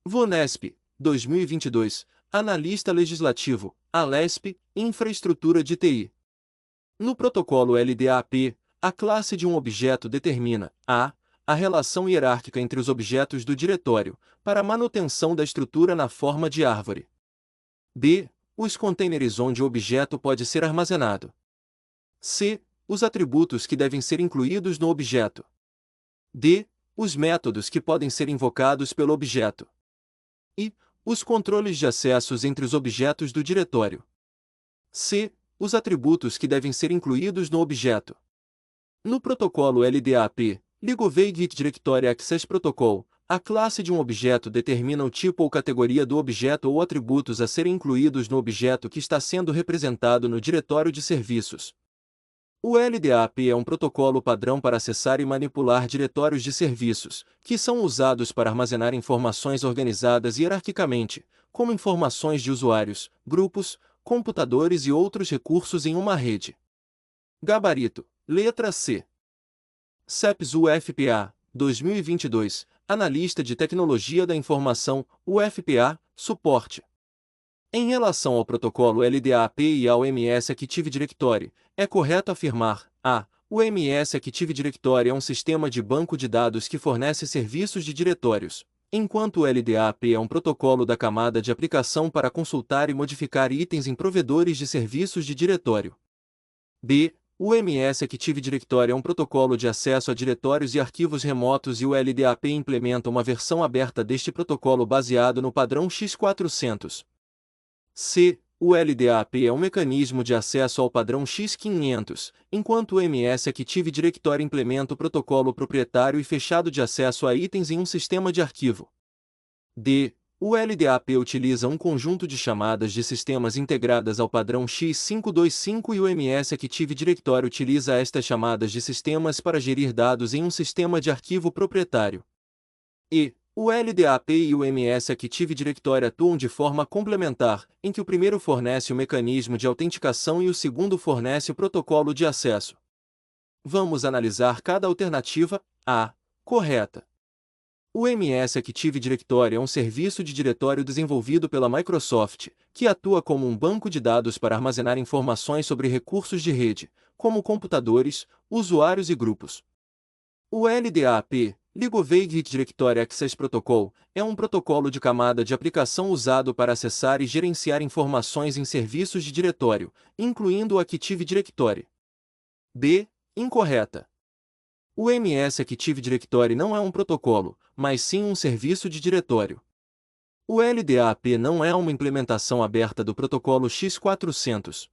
VONESP, 2022, Analista Legislativo, ALESP, Infraestrutura de TI. No protocolo LDAP, a classe de um objeto determina a relação hierárquica entre os objetos do diretório, para a manutenção da estrutura na forma de árvore. B. Os containers onde o objeto pode ser armazenado. C. Os atributos que devem ser incluídos no objeto. D. Os métodos que podem ser invocados pelo objeto. E. Os controles de acessos entre os objetos do diretório. C. Os atributos que devem ser incluídos no objeto. No protocolo LDAP, Legal Git Directory Access Protocol, a classe de um objeto determina o tipo ou categoria do objeto ou atributos a serem incluídos no objeto que está sendo representado no diretório de serviços. O LDAP é um protocolo padrão para acessar e manipular diretórios de serviços, que são usados para armazenar informações organizadas hierarquicamente, como informações de usuários, grupos, computadores e outros recursos em uma rede. Gabarito, letra C. CEPS UFPA, 2022, Analista de Tecnologia da Informação, UFPA, Suporte. Em relação ao protocolo LDAP e ao MS Active Directory, é correto afirmar: o MS Active Directory é um sistema de banco de dados que fornece serviços de diretórios, enquanto o LDAP é um protocolo da camada de aplicação para consultar e modificar itens em provedores de serviços de diretório. B. O MS Active Directory é um protocolo de acesso a diretórios e arquivos remotos e o LDAP implementa uma versão aberta deste protocolo baseado no padrão X400. C. O LDAP é um mecanismo de acesso ao padrão X500, enquanto o MS Active Directory implementa o protocolo proprietário e fechado de acesso a itens em um sistema de arquivo. D. O LDAP utiliza um conjunto de chamadas de sistemas integradas ao padrão X525 e o MS Active Directory utiliza estas chamadas de sistemas para gerir dados em um sistema de arquivo proprietário. E. O LDAP e o MS Active Directory atuam de forma complementar, em que o primeiro fornece o mecanismo de autenticação e o segundo fornece o protocolo de acesso. Vamos analisar cada alternativa. A. Correta. O MS Active Directory é um serviço de diretório desenvolvido pela Microsoft, que atua como um banco de dados para armazenar informações sobre recursos de rede, como computadores, usuários e grupos. O LDAP, Legal Git Directory Access Protocol, é um protocolo de camada de aplicação usado para acessar e gerenciar informações em serviços de diretório, incluindo o Active Directory. B. Incorreta. O MS Active Directory não é um protocolo, mas sim um serviço de diretório. O LDAP não é uma implementação aberta do protocolo X400.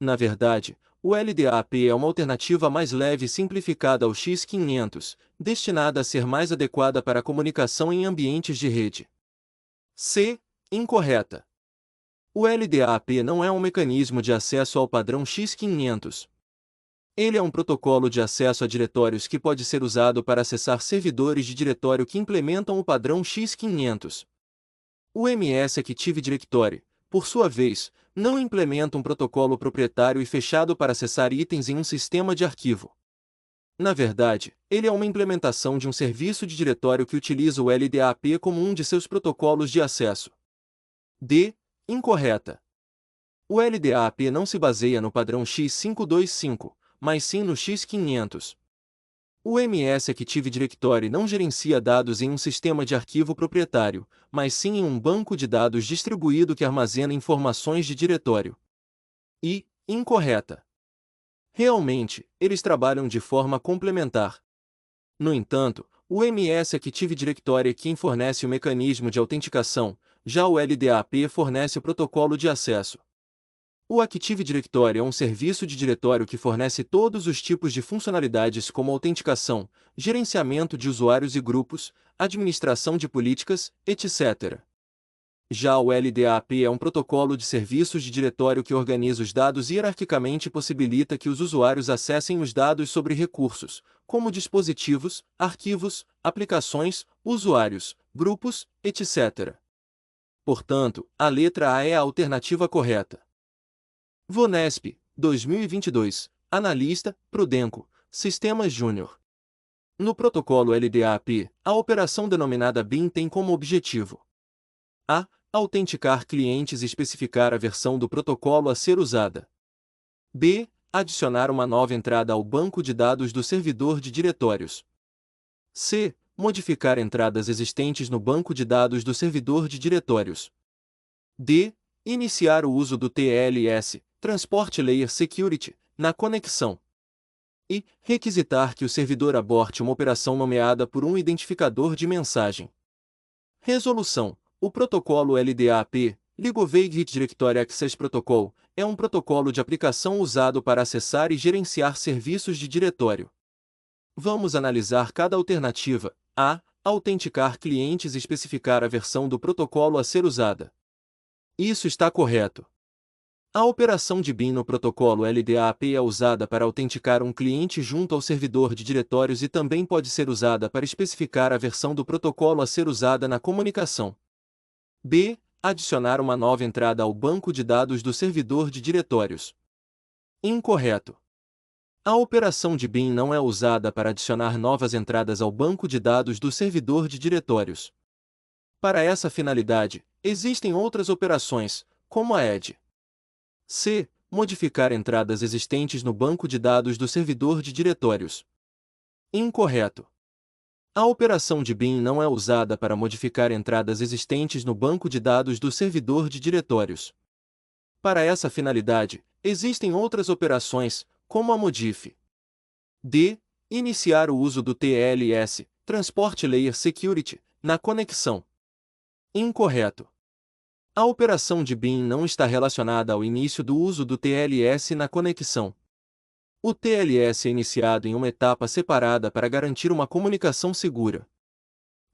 Na verdade, o LDAP é uma alternativa mais leve e simplificada ao X500, destinada a ser mais adequada para a comunicação em ambientes de rede. C. Incorreta. O LDAP não é um mecanismo de acesso ao padrão X500. Ele é um protocolo de acesso a diretórios que pode ser usado para acessar servidores de diretório que implementam o padrão X500. O MS Active Directory, por sua vez, não implementa um protocolo proprietário e fechado para acessar itens em um sistema de arquivo. Na verdade, ele é uma implementação de um serviço de diretório que utiliza o LDAP como um de seus protocolos de acesso. D. Incorreta. O LDAP não se baseia no padrão X525, mas sim no X500. O MS Active Directory não gerencia dados em um sistema de arquivo proprietário, mas sim em um banco de dados distribuído que armazena informações de diretório. E. Incorreta. Realmente, eles trabalham de forma complementar. No entanto, o MS Active Directory é quem fornece o mecanismo de autenticação, já o LDAP fornece o protocolo de acesso. O Active Directory é um serviço de diretório que fornece todos os tipos de funcionalidades como autenticação, gerenciamento de usuários e grupos, administração de políticas, etc. Já o LDAP é um protocolo de serviços de diretório que organiza os dados hierarquicamente e possibilita que os usuários acessem os dados sobre recursos, como dispositivos, arquivos, aplicações, usuários, grupos, etc. Portanto, a letra A é a alternativa correta. VONESP, 2022, Analista, Prudenco, Sistemas Júnior. No protocolo LDAP, a operação denominada BIM tem como objetivo: a. Autenticar clientes e especificar a versão do protocolo a ser usada. b. Adicionar uma nova entrada ao banco de dados do servidor de diretórios. c. Modificar entradas existentes no banco de dados do servidor de diretórios. d. Iniciar o uso do TLS, Transport Layer Security, na conexão. E. Requisitar que o servidor aborte uma operação nomeada por um identificador de mensagem. Resolução: o protocolo LDAP, Legal Vague Directory Access Protocol, é um protocolo de aplicação usado para acessar e gerenciar serviços de diretório. Vamos analisar cada alternativa. A. Autenticar clientes e especificar a versão do protocolo a ser usada. Isso está correto. A operação de BIM no protocolo LDAP é usada para autenticar um cliente junto ao servidor de diretórios e também pode ser usada para especificar a versão do protocolo a ser usada na comunicação. b. Adicionar uma nova entrada ao banco de dados do servidor de diretórios. Incorreto. A operação de BIM não é usada para adicionar novas entradas ao banco de dados do servidor de diretórios. Para essa finalidade, existem outras operações, como a ED. c. Modificar entradas existentes no banco de dados do servidor de diretórios. Incorreto. A operação de BIM não é usada para modificar entradas existentes no banco de dados do servidor de diretórios. Para essa finalidade, existem outras operações, como a modif. d. Iniciar o uso do TLS, Transport Layer Security, na conexão. Incorreto. A operação de BIM não está relacionada ao início do uso do TLS na conexão. O TLS é iniciado em uma etapa separada para garantir uma comunicação segura.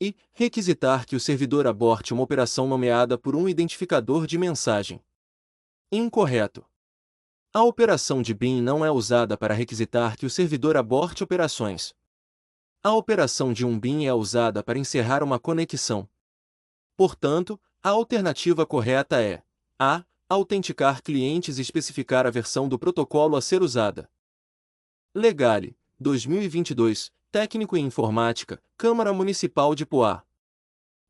E. Requisitar que o servidor aborte uma operação nomeada por um identificador de mensagem. Incorreto. A operação de BIM não é usada para requisitar que o servidor aborte operações. A operação de um BIM é usada para encerrar uma conexão. Portanto, a alternativa correta é: a. Autenticar clientes e especificar a versão do protocolo a ser usada. Legale, 2022, Técnico em Informática, Câmara Municipal de Poá.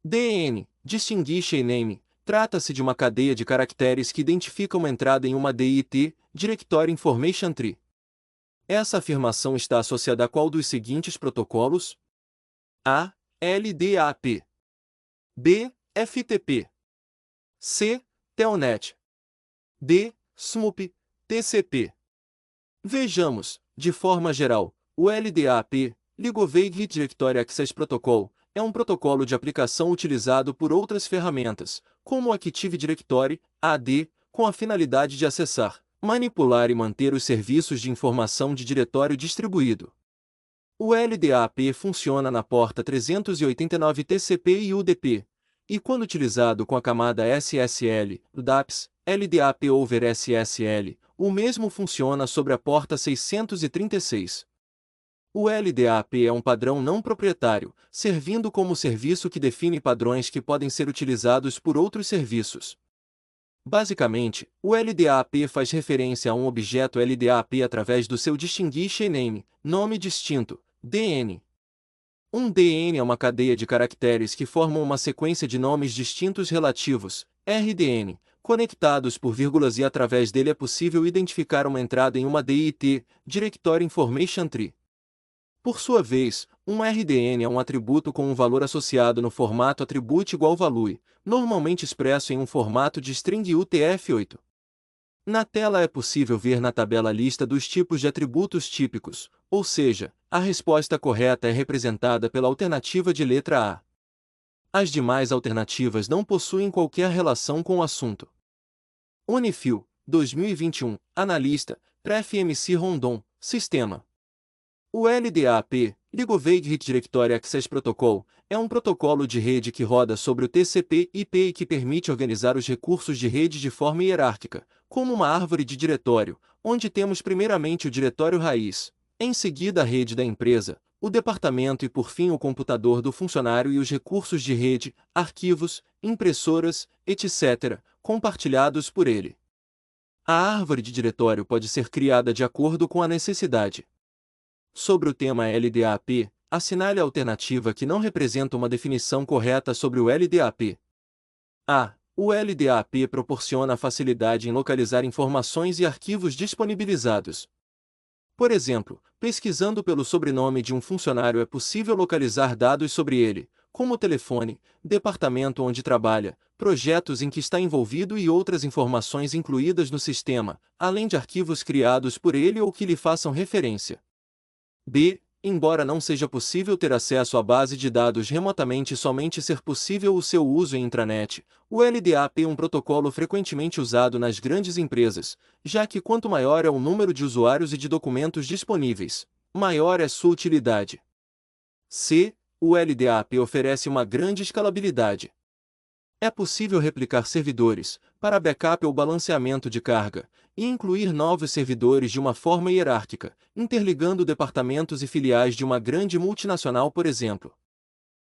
DN, Distinguished Name, trata-se de uma cadeia de caracteres que identifica uma entrada em uma DIT, Directory Information Tree. Essa afirmação está associada a qual dos seguintes protocolos? A. LDAP. B. FTP. C. Telnet. D. SMUP, TCP. Vejamos, de forma geral, o LDAP, Legal Vague Directory Access Protocol, é um protocolo de aplicação utilizado por outras ferramentas, como o Active Directory, AD, com a finalidade de acessar, manipular e manter os serviços de informação de diretório distribuído. O LDAP funciona na porta 389 TCP e UDP, e quando utilizado com a camada SSL, DAPS, LDAP over SSL, o mesmo funciona sobre a porta 636. O LDAP é um padrão não proprietário, servindo como serviço que define padrões que podem ser utilizados por outros serviços. Basicamente, o LDAP faz referência a um objeto LDAP através do seu Distinguished Name, nome distinto, DN. Um DN é uma cadeia de caracteres que formam uma sequência de nomes distintos relativos, RDN, conectados por vírgulas e através dele é possível identificar uma entrada em uma DIT, Directory Information Tree. Por sua vez, um RDN é um atributo com um valor associado no formato attribute igual value, normalmente expresso em um formato de string UTF-8. Na tela é possível ver na tabela a lista dos tipos de atributos típicos, ou seja, a resposta correta é representada pela alternativa de letra A. As demais alternativas não possuem qualquer relação com o assunto. Unifil, 2021, Analista, Pref MC Rondon, Sistema. O LDAP, Legal Vague Directory Access Protocol, é um protocolo de rede que roda sobre o TCP/IP e que permite organizar os recursos de rede de forma hierárquica, como uma árvore de diretório, onde temos primeiramente o diretório raiz, em seguida a rede da empresa, o departamento e por fim o computador do funcionário e os recursos de rede, arquivos, impressoras, etc., compartilhados por ele. A árvore de diretório pode ser criada de acordo com a necessidade. Sobre o tema LDAP, assinale a alternativa que não representa uma definição correta sobre o LDAP. A. O LDAP proporciona facilidade em localizar informações e arquivos disponibilizados. Por exemplo, pesquisando pelo sobrenome de um funcionário é possível localizar dados sobre ele, como o telefone, departamento onde trabalha, projetos em que está envolvido e outras informações incluídas no sistema, além de arquivos criados por ele ou que lhe façam referência. B. Embora não seja possível ter acesso à base de dados remotamente e somente ser possível o seu uso em intranet, o LDAP é um protocolo frequentemente usado nas grandes empresas, já que quanto maior é o número de usuários e de documentos disponíveis, maior é sua utilidade. C. O LDAP oferece uma grande escalabilidade. É possível replicar servidores, para backup ou balanceamento de carga, e incluir novos servidores de uma forma hierárquica, interligando departamentos e filiais de uma grande multinacional, por exemplo.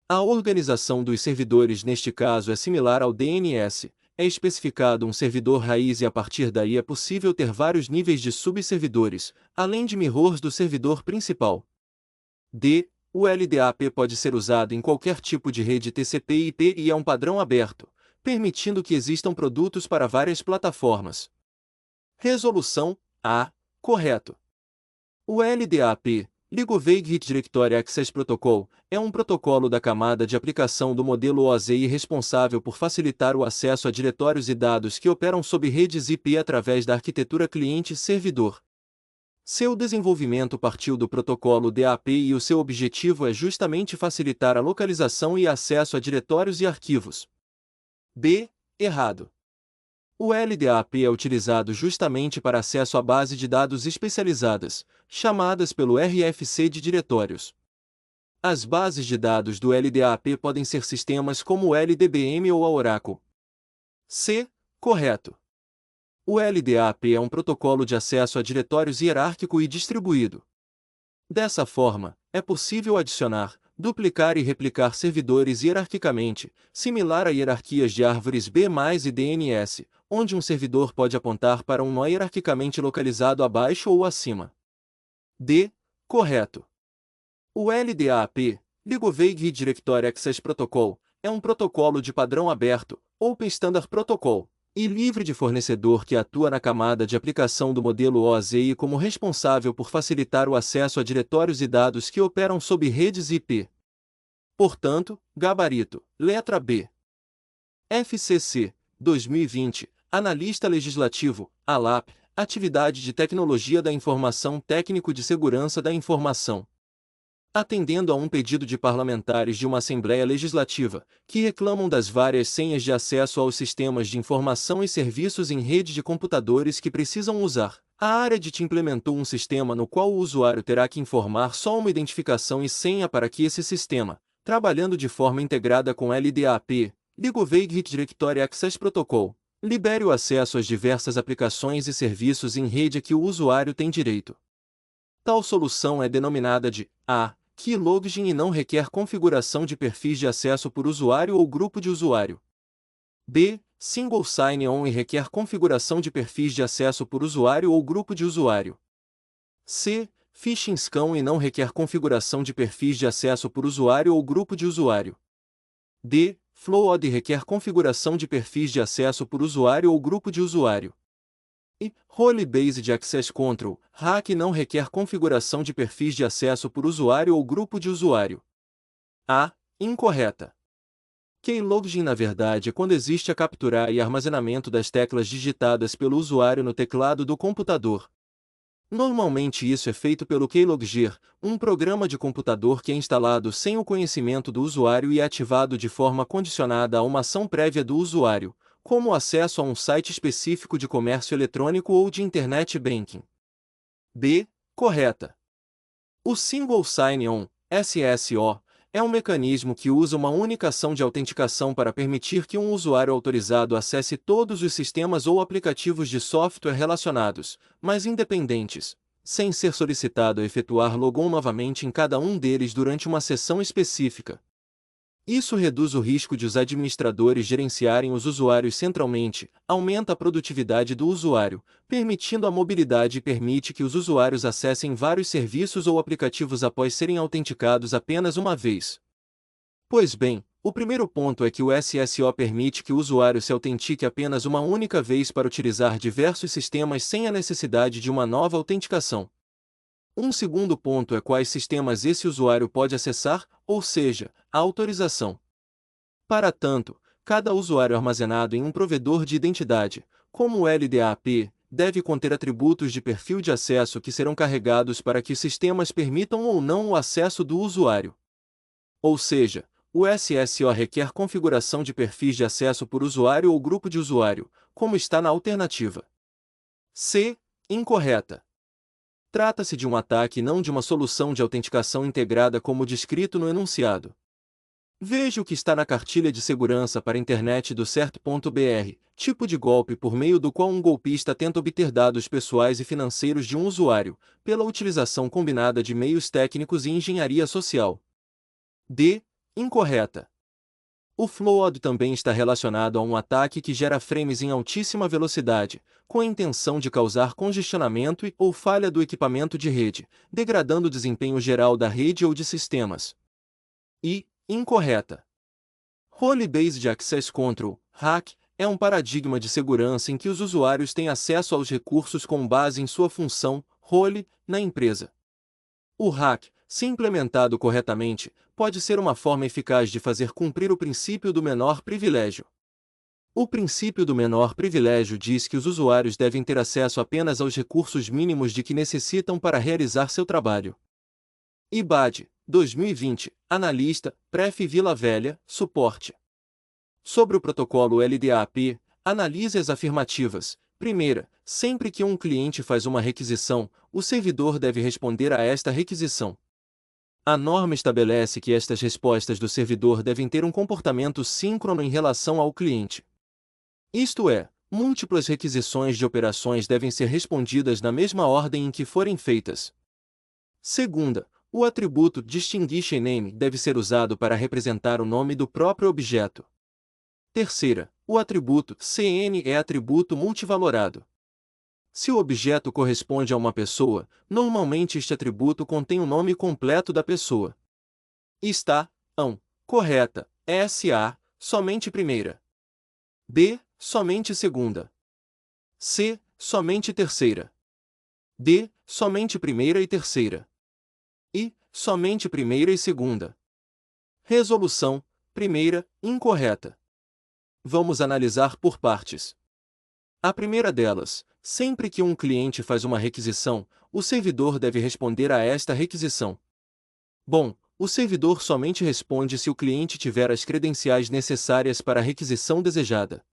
A organização dos servidores neste caso é similar ao DNS, é especificado um servidor raiz e a partir daí é possível ter vários níveis de subservidores, além de mirrors do servidor principal. D. O LDAP pode ser usado em qualquer tipo de rede TCP/IP e é um padrão aberto, permitindo que existam produtos para várias plataformas. Resolução A. Correto. O LDAP, Legal Vague Directory Access Protocol, é um protocolo da camada de aplicação do modelo OSI responsável por facilitar o acesso a diretórios e dados que operam sob redes IP através da arquitetura cliente-servidor. Seu desenvolvimento partiu do protocolo DAP e o seu objetivo é justamente facilitar a localização e acesso a diretórios e arquivos. B. Errado. O LDAP é utilizado justamente para acesso à base de dados especializadas, chamadas pelo RFC de diretórios. As bases de dados do LDAP podem ser sistemas como o LDBM ou a Oracle. C. Correto. O LDAP é um protocolo de acesso a diretórios hierárquico e distribuído. Dessa forma, é possível adicionar, duplicar e replicar servidores hierarquicamente, similar a hierarquias de árvores B+ e DNS, onde um servidor pode apontar para um nó hierarquicamente localizado abaixo ou acima. D. Correto. O LDAP, Legal Vague Directory Access Protocol, é um protocolo de padrão aberto, Open Standard Protocol, e livre de fornecedor que atua na camada de aplicação do modelo OSI como responsável por facilitar o acesso a diretórios e dados que operam sob redes IP. Portanto, gabarito, letra B. FCC, 2020, Analista Legislativo, ALAP, Atividade de Tecnologia da Informação Técnico de Segurança da Informação. Atendendo a um pedido de parlamentares de uma Assembleia Legislativa, que reclamam das várias senhas de acesso aos sistemas de informação e serviços em rede de computadores que precisam usar, a área de TI implementou um sistema no qual o usuário terá que informar só uma identificação e senha para que esse sistema, trabalhando de forma integrada com LDAP, Legal Vague Directory Access Protocol, libere o acesso às diversas aplicações e serviços em rede a que o usuário tem direito. Tal solução é denominada de A. Keylogin e não requer configuração de perfis de acesso por usuário ou grupo de usuário. B. Single Sign-On e requer configuração de perfis de acesso por usuário ou grupo de usuário. C. Phishing Scan e não requer configuração de perfis de acesso por usuário ou grupo de usuário. D. Flawed requer configuração de perfis de acesso por usuário ou grupo de usuário. E Role Based Access Control, RAC não requer configuração de perfis de acesso por usuário ou grupo de usuário. A. Incorreta. Keylogin na verdade é quando existe a captura e armazenamento das teclas digitadas pelo usuário no teclado do computador. Normalmente isso é feito pelo Keylogger, um programa de computador que é instalado sem o conhecimento do usuário e é ativado de forma condicionada a uma ação prévia do usuário, como o acesso a um site específico de comércio eletrônico ou de Internet Banking. B. Correta. O Single Sign-On, SSO, é um mecanismo que usa uma única ação de autenticação para permitir que um usuário autorizado acesse todos os sistemas ou aplicativos de software relacionados, mas independentes, sem ser solicitado a efetuar logon novamente em cada um deles durante uma sessão específica. Isso reduz o risco de os administradores gerenciarem os usuários centralmente, aumenta a produtividade do usuário, permitindo a mobilidade e permite que os usuários acessem vários serviços ou aplicativos após serem autenticados apenas uma vez. Pois bem, o primeiro ponto é que o SSO permite que o usuário se autentique apenas uma única vez para utilizar diversos sistemas sem a necessidade de uma nova autenticação. Um segundo ponto é quais sistemas esse usuário pode acessar, ou seja, a autorização. Para tanto, cada usuário armazenado em um provedor de identidade, como o LDAP, deve conter atributos de perfil de acesso que serão carregados para que os sistemas permitam ou não o acesso do usuário. Ou seja, o SSO requer configuração de perfis de acesso por usuário ou grupo de usuário, como está na alternativa C. Incorreta. Trata-se de um ataque e não de uma solução de autenticação integrada como descrito no enunciado. Veja o que está na cartilha de segurança para a internet do certo.br, tipo de golpe por meio do qual um golpista tenta obter dados pessoais e financeiros de um usuário, pela utilização combinada de meios técnicos e engenharia social. D. Incorreta. O flood também está relacionado a um ataque que gera frames em altíssima velocidade, com a intenção de causar congestionamento ou falha do equipamento de rede, degradando o desempenho geral da rede ou de sistemas. E, incorreta. Role-Based Access Control, RAC, é um paradigma de segurança em que os usuários têm acesso aos recursos com base em sua função, role, na empresa. O RAC, se implementado corretamente, pode ser uma forma eficaz de fazer cumprir o princípio do menor privilégio. O princípio do menor privilégio diz que os usuários devem ter acesso apenas aos recursos mínimos de que necessitam para realizar seu trabalho. IBAD, 2020, analista, Pref Vila Velha, suporte. Sobre o protocolo LDAP, analise as afirmativas. Primeira, sempre que um cliente faz uma requisição, o servidor deve responder a esta requisição. A norma estabelece que estas respostas do servidor devem ter um comportamento síncrono em relação ao cliente. Isto é, múltiplas requisições de operações devem ser respondidas na mesma ordem em que forem feitas. Segunda, o atributo DistinguishName deve ser usado para representar o nome do próprio objeto. Terceira, o atributo CN é atributo multivalorado. Se o objeto corresponde a uma pessoa, normalmente este atributo contém o nome completo da pessoa. Está, correta, SA, somente primeira. B, somente segunda. C, somente terceira. D, somente primeira e terceira. I, somente primeira e segunda. Resolução, primeira, incorreta. Vamos analisar por partes. A primeira delas, sempre que um cliente faz uma requisição, o servidor deve responder a esta requisição. Bom, o servidor somente responde se o cliente tiver as credenciais necessárias para a requisição desejada.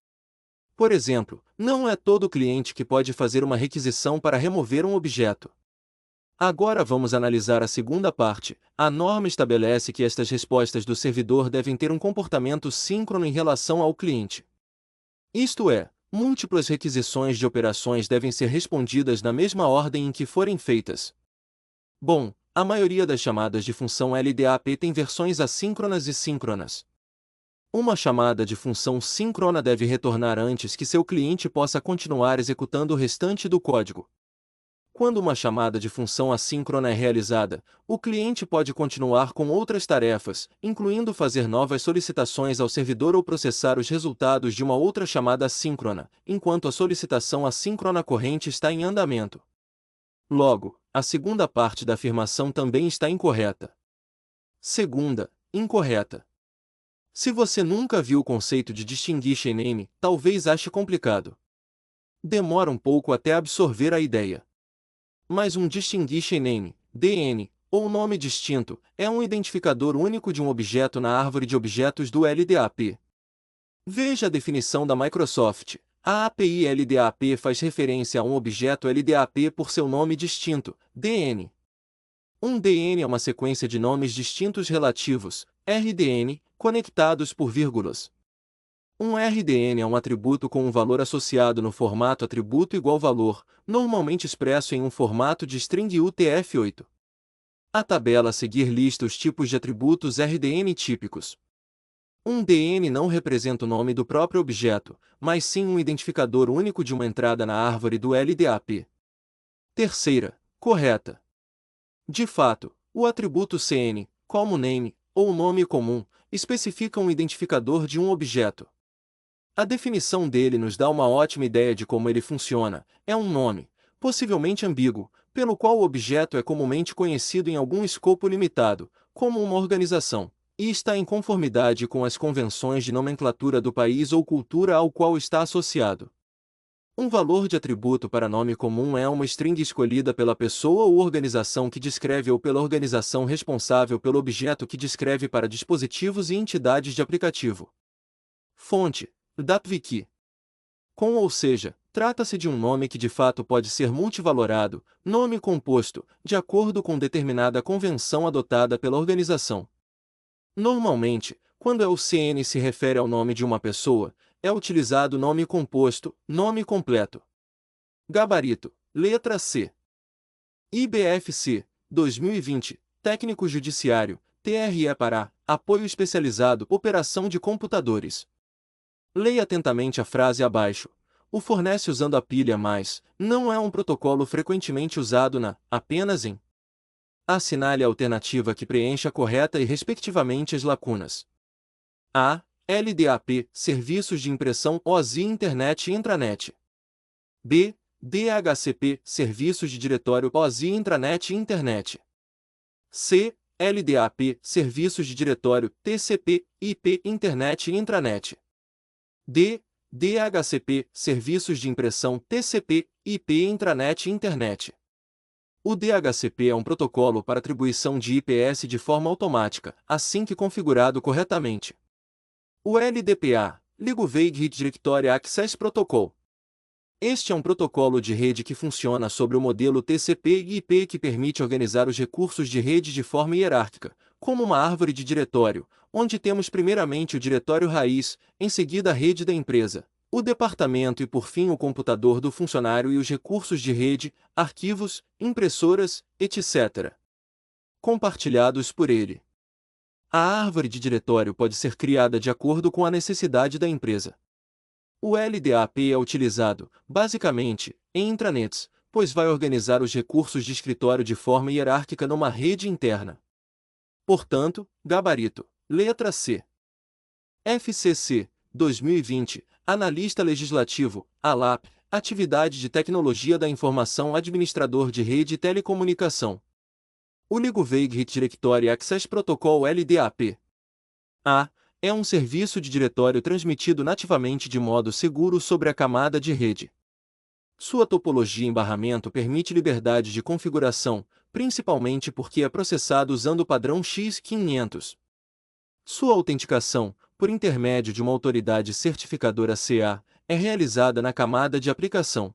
Por exemplo, não é todo cliente que pode fazer uma requisição para remover um objeto. Agora vamos analisar a segunda parte. A norma estabelece que estas respostas do servidor devem ter um comportamento síncrono em relação ao cliente. Isto é, múltiplas requisições de operações devem ser respondidas na mesma ordem em que forem feitas. Bom, a maioria das chamadas de função LDAP tem versões assíncronas e síncronas. Uma chamada de função síncrona deve retornar antes que seu cliente possa continuar executando o restante do código. Quando uma chamada de função assíncrona é realizada, o cliente pode continuar com outras tarefas, incluindo fazer novas solicitações ao servidor ou processar os resultados de uma outra chamada assíncrona, enquanto a solicitação assíncrona corrente está em andamento. Logo, a segunda parte da afirmação também está incorreta. Segunda, incorreta. Se você nunca viu o conceito de DistinguishName, talvez ache complicado. Demora um pouco até absorver a ideia. Mas um DistinguishName, DN, ou nome distinto, é um identificador único de um objeto na árvore de objetos do LDAP. Veja a definição da Microsoft. A API LDAP faz referência a um objeto LDAP por seu nome distinto, DN. Um DN é uma sequência de nomes distintos relativos, RDN, conectados por vírgulas. Um RDN é um atributo com um valor associado no formato atributo igual valor, normalmente expresso em um formato de string UTF-8. A tabela a seguir lista os tipos de atributos RDN típicos. Um DN não representa o nome do próprio objeto, mas sim um identificador único de uma entrada na árvore do LDAP. Terceira, correta. De fato, o atributo CN, como name, ou nome comum, especifica um identificador de um objeto. A definição dele nos dá uma ótima ideia de como ele funciona. É um nome, possivelmente ambíguo, pelo qual o objeto é comumente conhecido em algum escopo limitado, como uma organização, e está em conformidade com as convenções de nomenclatura do país ou cultura ao qual está associado. Um valor de atributo para nome comum é uma string escolhida pela pessoa ou organização que descreve ou pela organização responsável pelo objeto que descreve para dispositivos e entidades de aplicativo. Fonte: DAPWiki. Com ou seja, trata-se de um nome que de fato pode ser multivalorado, nome composto, de acordo com determinada convenção adotada pela organização. Normalmente, quando o CN se refere ao nome de uma pessoa, é utilizado nome composto, nome completo. Gabarito, letra C. IBFC, 2020, Técnico Judiciário, TRE Pará, Apoio Especializado, Operação de Computadores. Leia atentamente a frase abaixo. O fornece usando a pilha mais, não é um protocolo frequentemente usado na, apenas em. Assinale a alternativa que preencha correta e respectivamente as lacunas. A. LDAP, Serviços de Impressão OSI Internet e Intranet. B. DHCP, Serviços de Diretório OSI Intranet e Internet. C. LDAP, Serviços de Diretório TCP, IP Internet e Intranet. D. DHCP, Serviços de Impressão TCP, IP Intranet e Internet. O DHCP é um protocolo para atribuição de IPS de forma automática, assim que configurado corretamente. O LDPA, League Directory Access Protocol. Este é um protocolo de rede que funciona sobre o modelo TCP e IP que permite organizar os recursos de rede de forma hierárquica, como uma árvore de diretório, onde temos primeiramente o diretório raiz, em seguida a rede da empresa, o departamento e por fim o computador do funcionário e os recursos de rede, arquivos, impressoras, etc. compartilhados por ele. A árvore de diretório pode ser criada de acordo com a necessidade da empresa. O LDAP é utilizado, basicamente, em intranets, pois vai organizar os recursos de escritório de forma hierárquica numa rede interna. Portanto, gabarito, letra C. FCC, 2020, Analista Legislativo, ALAP, Atividade de Tecnologia da Informação Administrador de Rede e Telecomunicação. O League Directory Access Protocol LDAP. A. É um serviço de diretório transmitido nativamente de modo seguro sobre a camada de rede. Sua topologia em barramento permite liberdade de configuração, principalmente porque é processado usando o padrão X500. Sua autenticação, por intermédio de uma autoridade certificadora CA, é realizada na camada de aplicação.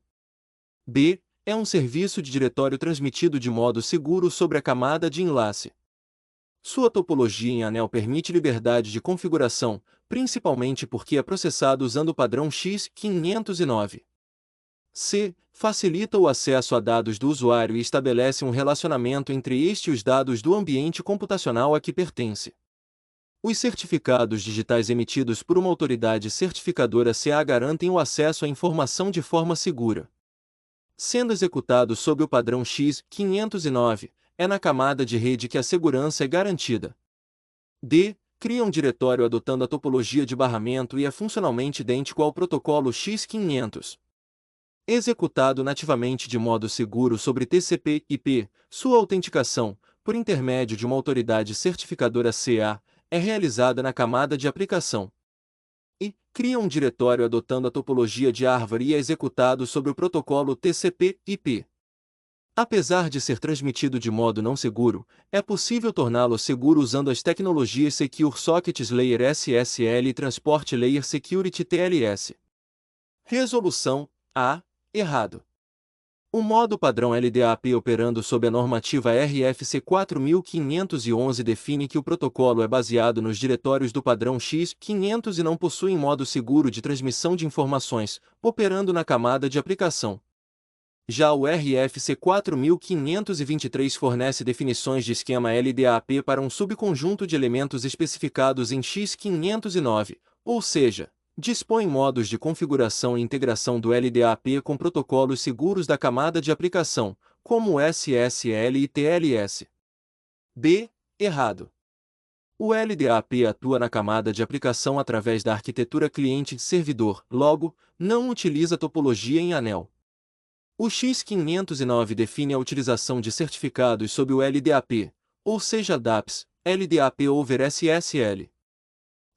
B. É um serviço de diretório transmitido de modo seguro sobre a camada de enlace. Sua topologia em anel permite liberdade de configuração, principalmente porque é processado usando o padrão X509. C. Facilita o acesso a dados do usuário e estabelece um relacionamento entre este e os dados do ambiente computacional a que pertence. Os certificados digitais emitidos por uma autoridade certificadora CA garantem o acesso à informação de forma segura. Sendo executado sob o padrão X509, é na camada de rede que a segurança é garantida. D. Cria um diretório adotando a topologia de barramento e é funcionalmente idêntico ao protocolo X500. Executado nativamente de modo seguro sobre TCP/IP, sua autenticação, por intermédio de uma autoridade certificadora CA, é realizada na camada de aplicação. E cria um diretório adotando a topologia de árvore e é executado sobre o protocolo TCP/IP. Apesar de ser transmitido de modo não seguro, é possível torná-lo seguro usando as tecnologias Secure Sockets Layer SSL e Transport Layer Security TLS. Resolução A. Errado. O modo padrão LDAP operando sob a normativa RFC 4511 define que o protocolo é baseado nos diretórios do padrão X500 e não possui modo seguro de transmissão de informações, operando na camada de aplicação. Já o RFC 4523 fornece definições de esquema LDAP para um subconjunto de elementos especificados em X509, ou seja, dispõe modos de configuração e integração do LDAP com protocolos seguros da camada de aplicação, como o SSL e TLS. B. Errado. O LDAP atua na camada de aplicação através da arquitetura cliente-servidor, logo, não utiliza topologia em anel. O X509 define a utilização de certificados sob o LDAP, ou seja DAPS, LDAP over SSL.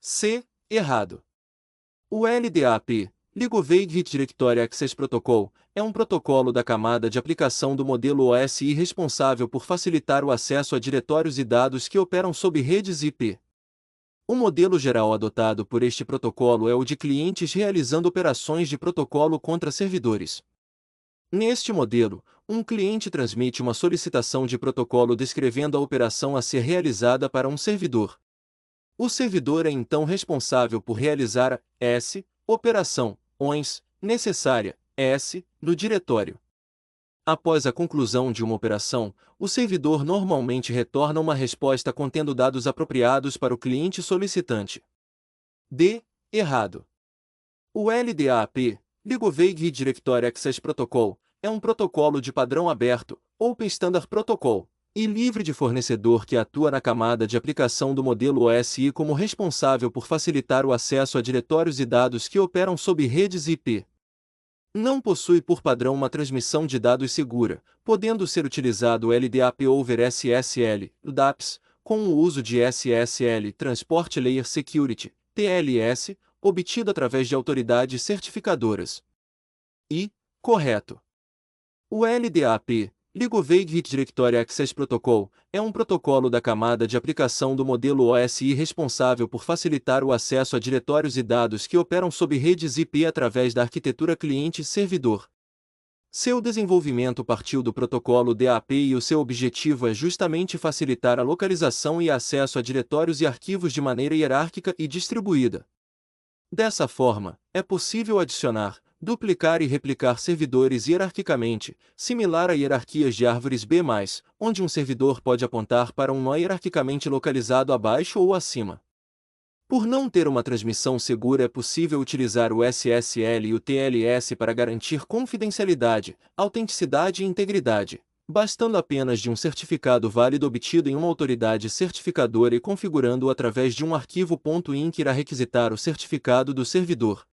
C. Errado. O LDAP, Legal-Vague Directory Access Protocol, é um protocolo da camada de aplicação do modelo OSI responsável por facilitar o acesso a diretórios e dados que operam sob redes IP. O modelo geral adotado por este protocolo é o de clientes realizando operações de protocolo contra servidores. Neste modelo, um cliente transmite uma solicitação de protocolo descrevendo a operação a ser realizada para um servidor. O servidor é então responsável por realizar a operação ONS necessária no diretório. Após a conclusão de uma operação, o servidor normalmente retorna uma resposta contendo dados apropriados para o cliente solicitante. D. Errado. O LDAP, Legal-Vague Directory Access Protocol, é um protocolo de padrão aberto, Open Standard Protocol, e livre de fornecedor que atua na camada de aplicação do modelo OSI como responsável por facilitar o acesso a diretórios e dados que operam sob redes IP. Não possui por padrão uma transmissão de dados segura, podendo ser utilizado o LDAP over SSL, DAPS, com o uso de SSL Transport Layer Security, TLS, obtido através de autoridades certificadoras. E, correto. O LDAP, Legal-Vague Directory Access Protocol, é um protocolo da camada de aplicação do modelo OSI responsável por facilitar o acesso a diretórios e dados que operam sob redes IP através da arquitetura cliente-servidor. Seu desenvolvimento partiu do protocolo DAP e o seu objetivo é justamente facilitar a localização e acesso a diretórios e arquivos de maneira hierárquica e distribuída. Dessa forma, é possível adicionar, duplicar e replicar servidores hierarquicamente, similar a hierarquias de árvores B+, onde um servidor pode apontar para um nó hierarquicamente localizado abaixo ou acima. Por não ter uma transmissão segura, é possível utilizar o SSL e o TLS para garantir confidencialidade, autenticidade e integridade, bastando apenas de um certificado válido obtido em uma autoridade certificadora e configurando-o através de um arquivo .in que irá requisitar o certificado do servidor.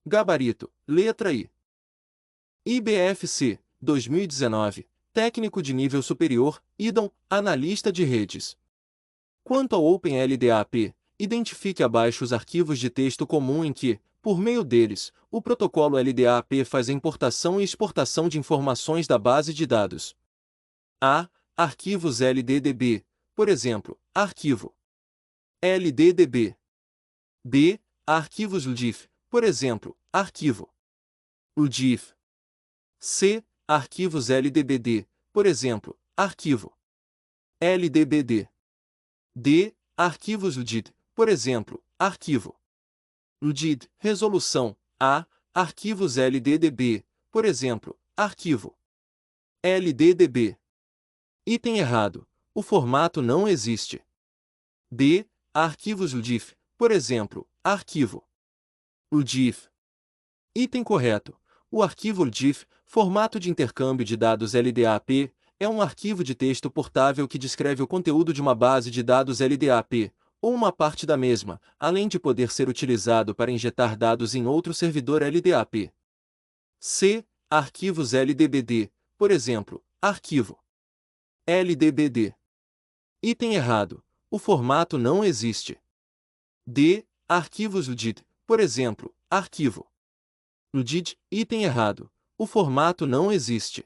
Gabarito, letra I. IBFC, 2019, técnico de nível superior, IDOM, analista de redes. Quanto ao OpenLDAP, identifique abaixo os arquivos de texto comum em que, por meio deles, o protocolo LDAP faz a importação e exportação de informações da base de dados. A. Arquivos LDDB, por exemplo, arquivo LDDB. B. Arquivos LDIF, por exemplo, arquivo LDIF. C. Arquivos LDBD, por exemplo, arquivo LDBD. D. Arquivos LDID, por exemplo, arquivo LDID. Resolução A. Arquivos LDDB, por exemplo, arquivo LDDB. Item errado. O formato não existe. B. Arquivos LDIF, por exemplo, arquivo LDIF. Item correto. O arquivo LDIF, formato de intercâmbio de dados LDAP, é um arquivo de texto portável que descreve o conteúdo de uma base de dados LDAP, ou uma parte da mesma, além de poder ser utilizado para injetar dados em outro servidor LDAP. C. Arquivos LDBD, por exemplo, arquivo LDBD. Item errado. O formato não existe. D. Arquivos LDID, por exemplo, arquivo LDID. Item errado. O formato não existe.